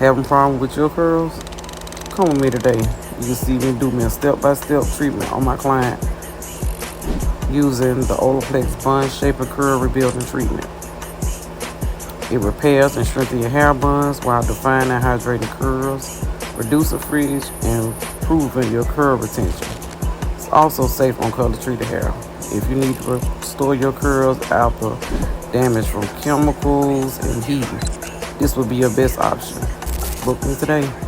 Having problem with your curls? Come with me today. You can see me do me a step-by-step treatment on my client using the Olaplex Bond Shaper Curl Rebuilding Treatment. It repairs and strengthens your hair buns while defining and hydrating curls, reducing frizz, and improving your curl retention. It's also safe on color-treated hair. If you need to restore your curls after damage from chemicals and heating, this would be your best option. Book me today.